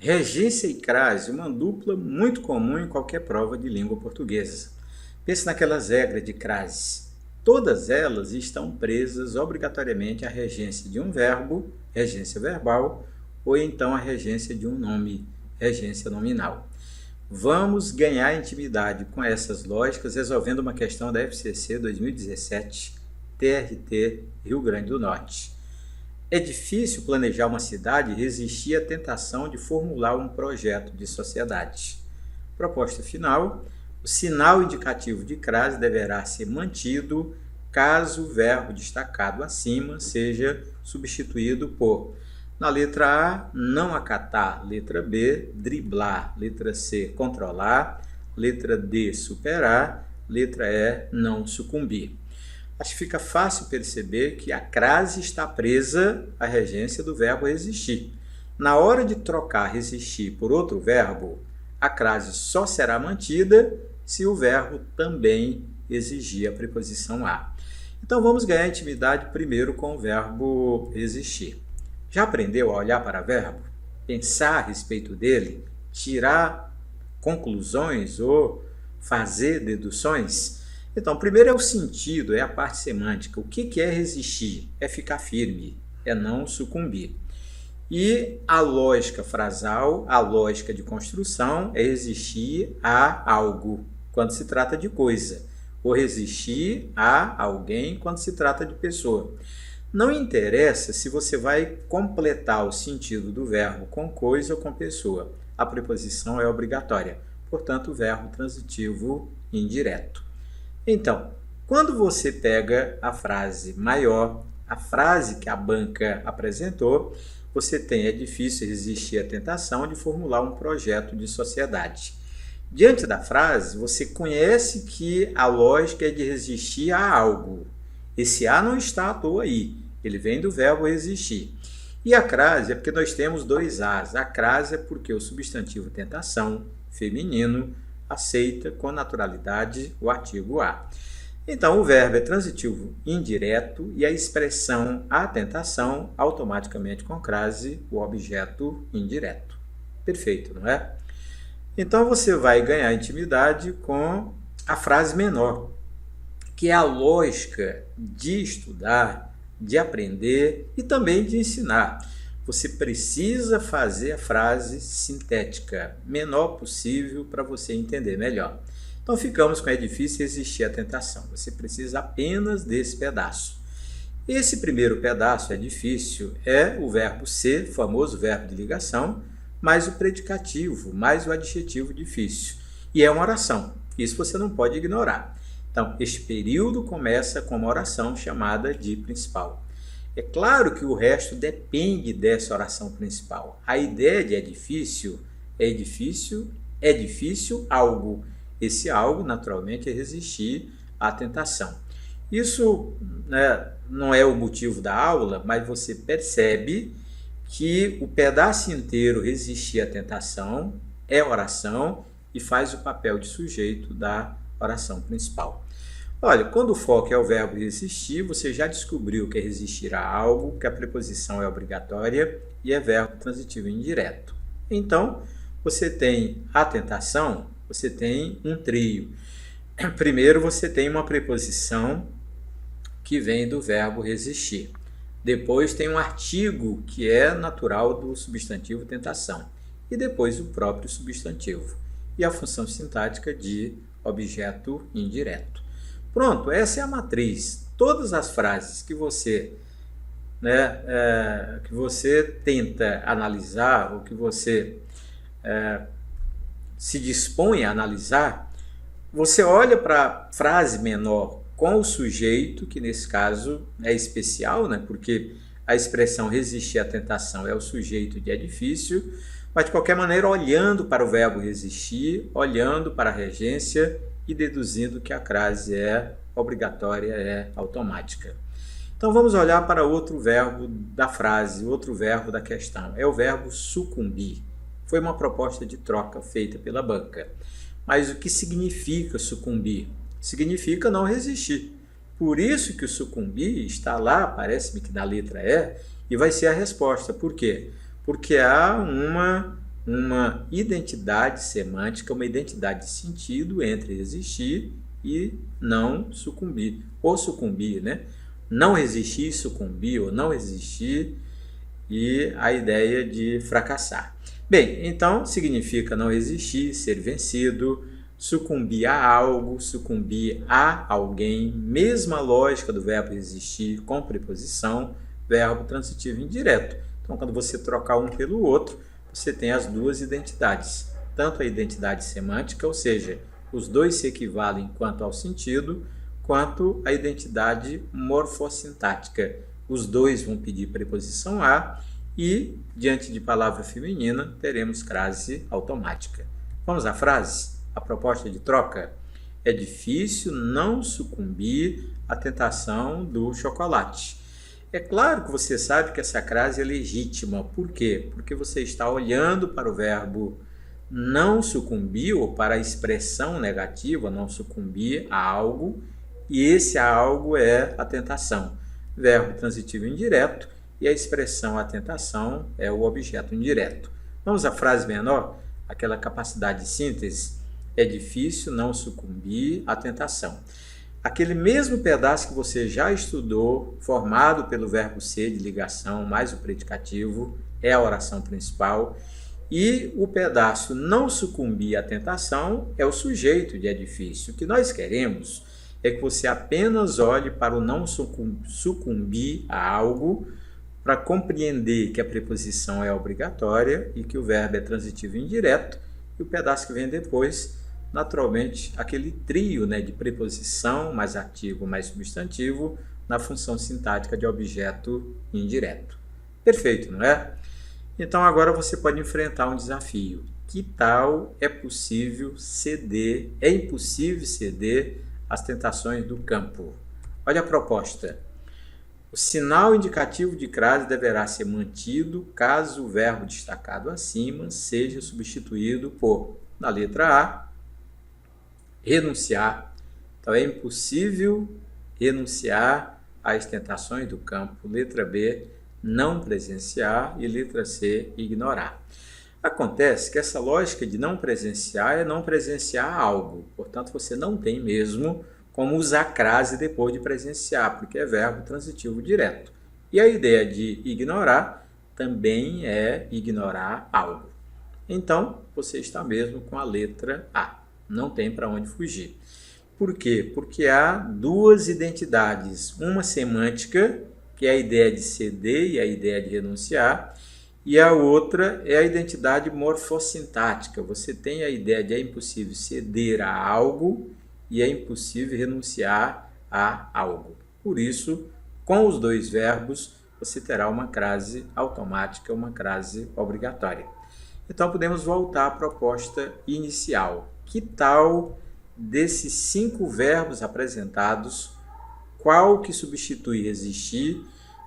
Regência e crase, uma dupla muito comum em qualquer prova de língua portuguesa. Pense naquelas regras de crase. Todas elas estão presas obrigatoriamente à regência de um verbo, regência verbal, ou então à regência de um nome, regência nominal. Vamos ganhar intimidade com essas lógicas resolvendo uma questão da FCC 2017, TRT, Rio Grande do Norte. É difícil planejar uma cidade e resistir à tentação de formular um projeto de sociedade. Proposta final: o sinal indicativo de crase deverá ser mantido caso o verbo destacado acima seja substituído por, na letra A, não acatar, letra B, driblar, letra C, controlar, letra D, superar, letra E, não sucumbir. Acho que fica fácil perceber que a crase está presa à regência do verbo resistir. Na hora de trocar resistir por outro verbo, a crase só será mantida se o verbo também exigir a preposição a. Então vamos ganhar intimidade primeiro com o verbo resistir. Já aprendeu a olhar para o verbo? Pensar a respeito dele? Tirar conclusões ou fazer deduções? Então, primeiro é o sentido, é a parte semântica. O que é resistir? É ficar firme, é não sucumbir. E a lógica frasal, a lógica de construção, é resistir a algo, quando se trata de coisa, ou resistir a alguém quando se trata de pessoa. Não interessa se você vai completar o sentido do verbo com coisa ou com pessoa. A preposição é obrigatória, portanto, o verbo transitivo indireto. Então, quando você pega a frase maior, a frase que a banca apresentou, você tem: é difícil resistir à tentação de formular um projeto de sociedade. Diante da frase, você conhece que a lógica é de resistir a algo. Esse a não está à toa aí, ele vem do verbo resistir. E a crase é porque nós temos dois as. A crase é porque o substantivo tentação, feminino, aceita com naturalidade o artigo a. Então, o verbo é transitivo indireto e a expressão a tentação automaticamente com crase o objeto indireto. Perfeito, não é? Então, você vai ganhar intimidade com a frase menor, que é a lógica de estudar, de aprender e também de ensinar. Você precisa fazer a frase sintética, menor possível, para você entender melhor. Então ficamos com: é difícil resistir à tentação. Você precisa apenas desse pedaço. Esse primeiro pedaço, é difícil, é o verbo ser, famoso verbo de ligação, mais o predicativo, mais o adjetivo difícil. E é uma oração. Isso você não pode ignorar. Então, este período começa com uma oração chamada de principal. É claro que o resto depende dessa oração principal. A ideia de é difícil algo. Esse algo, naturalmente, é resistir à tentação. Isso, né, não é o motivo da aula, mas você percebe que o pedaço inteiro resistir à tentação é oração e faz o papel de sujeito da oração principal. Olha, quando o foco é o verbo resistir, você já descobriu que é resistir a algo, que a preposição é obrigatória e é verbo transitivo indireto. Então, você tem a tentação, você tem um trio. Primeiro, você tem uma preposição que vem do verbo resistir. Depois tem um artigo que é natural do substantivo tentação. E depois o próprio substantivo. E a função sintática de objeto indireto. Pronto, essa é a matriz. Todas as frases que você tenta analisar, ou que você se dispõe a analisar, você olha para a frase menor com o sujeito, que nesse caso é especial, né? Porque a expressão resistir à tentação é o sujeito de é difícil, mas de qualquer maneira olhando para o verbo resistir, olhando para a regência e deduzindo que a crase é obrigatória, é automática. Então vamos olhar para outro verbo da frase, outro verbo da questão. É o verbo sucumbir. Foi uma proposta de troca feita pela banca. Mas o que significa sucumbir? Significa não resistir. Por isso que o sucumbir está lá, parece-me que na letra E, e vai ser a resposta. Por quê? Porque há uma uma identidade semântica, uma identidade de sentido entre existir e não sucumbir, ou sucumbir, né? Não resistir, sucumbir, ou não resistir, e a ideia de fracassar. Bem, então significa não resistir, ser vencido, sucumbir a algo, sucumbir a alguém, mesma lógica do verbo resistir com preposição, verbo transitivo indireto. Então, quando você trocar um pelo outro, você tem as duas identidades, tanto a identidade semântica, ou seja, os dois se equivalem quanto ao sentido, quanto a identidade morfossintática. Os dois vão pedir preposição a e, diante de palavra feminina, teremos crase automática. Vamos à frase? A proposta de troca? É difícil não sucumbir à tentação do chocolate. É claro que você sabe que essa crase é legítima. Por quê? Porque você está olhando para o verbo não sucumbir, ou para a expressão negativa, não sucumbir a algo, e esse algo é a tentação. Verbo transitivo indireto, e a expressão a tentação é o objeto indireto. Vamos à frase menor? Aquela capacidade de síntese. É difícil não sucumbir à tentação. Aquele mesmo pedaço que você já estudou, formado pelo verbo ser de ligação mais o predicativo, é a oração principal. E o pedaço não sucumbir à tentação é o sujeito de é difícil. O que nós queremos é que você apenas olhe para o não sucumbir a algo, para compreender que a preposição é obrigatória e que o verbo é transitivo indireto, e o pedaço que vem depois, naturalmente, aquele trio, né, de preposição, mais artigo, mais substantivo, na função sintática de objeto indireto. Perfeito, não é? Então agora você pode enfrentar um desafio. Que tal é impossível ceder às tentações do campo? Olha a proposta. O sinal indicativo de crase deverá ser mantido caso o verbo destacado acima seja substituído por, na letra A, renunciar. Então é impossível renunciar às tentações do campo. Letra B, não presenciar, e letra C, ignorar. Acontece que essa lógica de não presenciar é não presenciar algo. Portanto, você não tem mesmo como usar crase depois de presenciar, porque é verbo transitivo direto. E a ideia de ignorar também é ignorar algo. Então, você está mesmo com a letra A. Não tem para onde fugir. Por quê? Porque há duas identidades. Uma semântica, que é a ideia de ceder e a ideia de renunciar, e a outra é a identidade morfossintática. Você tem a ideia de é impossível ceder a algo e é impossível renunciar a algo. Por isso, com os dois verbos, você terá uma crase automática, uma crase obrigatória. Então, podemos voltar à proposta inicial. Que tal desses 5 verbos apresentados, qual que substitui existir,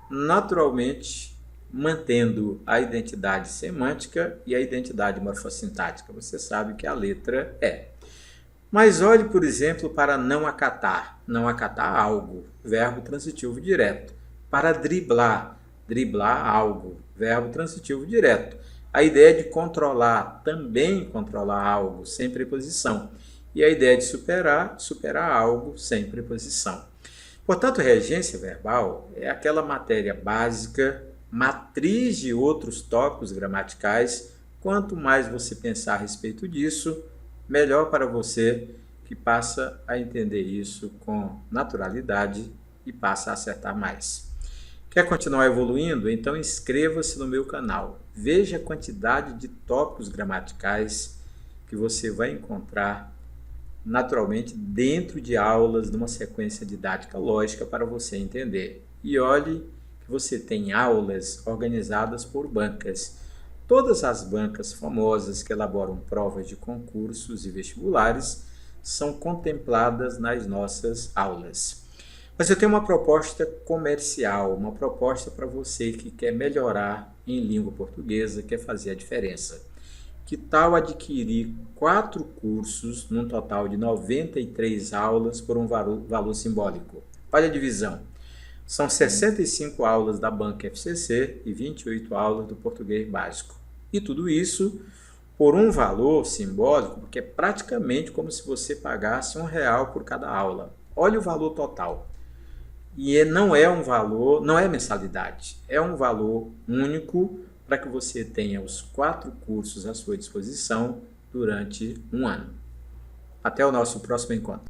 naturalmente mantendo a identidade semântica e a identidade morfossintática? Você sabe que a letra é. Mas olhe, por exemplo, para não acatar algo, verbo transitivo direto. Para driblar algo, verbo transitivo direto. A ideia de controlar, também controlar algo, sem preposição. E a ideia de superar algo, sem preposição. Portanto, regência verbal é aquela matéria básica, matriz de outros tópicos gramaticais. Quanto mais você pensar a respeito disso, melhor para você, que passa a entender isso com naturalidade e passa a acertar mais. Quer continuar evoluindo? Então inscreva-se no meu canal. Veja a quantidade de tópicos gramaticais que você vai encontrar naturalmente dentro de aulas, numa sequência didática lógica para você entender. E olhe que você tem aulas organizadas por bancas. Todas as bancas famosas que elaboram provas de concursos e vestibulares são contempladas nas nossas aulas. Mas eu tenho uma proposta comercial, uma proposta para você que quer melhorar em língua portuguesa, quer fazer a diferença. Que tal adquirir 4 cursos, num total de 93 aulas, por um valor simbólico? Olha a divisão. São 65 aulas da Banca FCC e 28 aulas do português básico. E tudo isso por um valor simbólico, porque é praticamente como se você pagasse R$ 1 por cada aula. Olha o valor total. E não é um valor, não é mensalidade, é um valor único para que você tenha os 4 cursos à sua disposição durante um ano. Até o nosso próximo encontro.